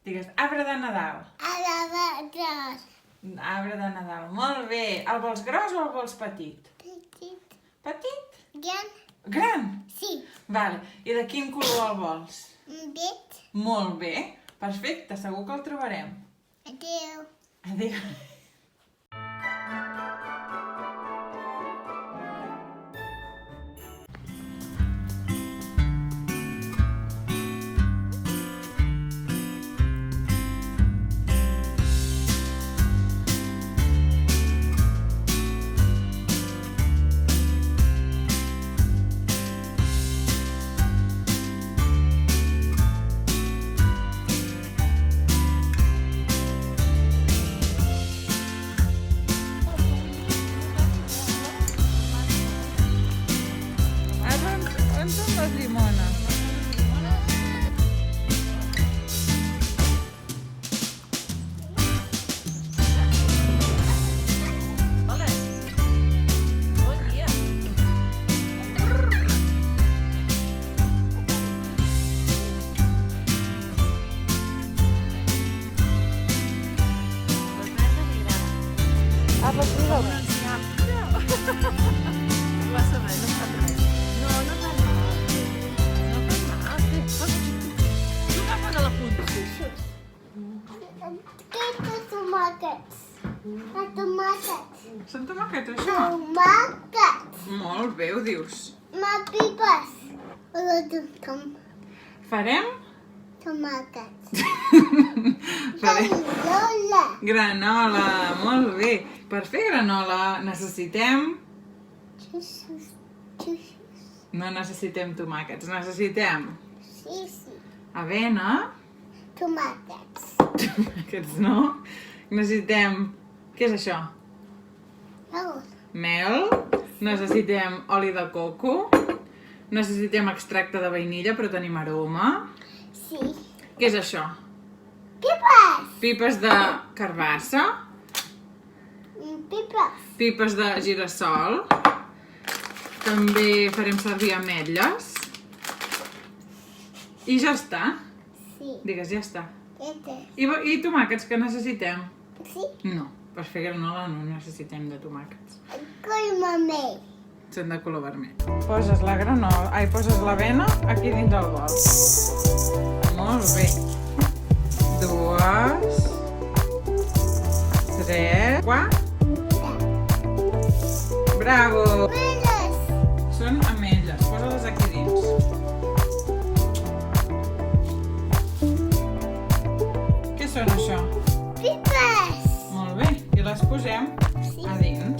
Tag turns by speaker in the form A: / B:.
A: Digues, arbre de Nadal.
B: Gros.
A: Arbre de Nadal, molt bé. El vols gros o el vols petit?
B: Petit.
A: Petit?
B: Gran.
A: Gran?
B: Sí.
A: Vale. I de quin color el vols?
B: Bet.
A: Molt bé. Perfecte, segur que el trobarem.
B: Adéu.
A: Adéu. On són les llimones?
C: Hola. Bon dia.
A: Apa, cuidado.
C: No passa res, no passa res. No fan mal. No fan mal. Tu agafa de la punta.
B: Aquests tomàquets. Tomàquets.
A: Són tomàquets, això?
B: Tomàquets.
A: Molt bé, ho dius.
B: Pipes.
A: Farem?
B: Tomàquets.
A: Farem
B: Lola.
A: granola, molt bé. Per fer granola necessitem...
B: Xussos.
A: No necessitem tomàquets, necessitem
B: Sí.
A: avena,
B: Tomàquets.
A: tomàquets no, necessitem... Què és això? Mel, necessitem oli de coco, necessitem extracte de vainilla però tenim aroma.
B: Sí.
A: Què és això?
B: Pipes.
A: Pipes de carbassa,
B: Pipes.
A: pipes de girassol, també farem servir ametlles i ja està.
B: Sí.
A: Digues, ja està.
B: Este.
A: I tomàquets que necessitem?
B: Sí.
A: No, per fer granola no necessitem de tomàquets.
B: Colmamell.
A: Són de color vermell. Poses la granola, poses l'avena aquí dins del bol. Molt bé. 2, 3, 4. Bravo!
B: Peles.
A: Són ametlles, posa-les aquí dins. Què són això?
B: Pipes.
A: Molt bé, i les posem
B: Sí.
A: a dins.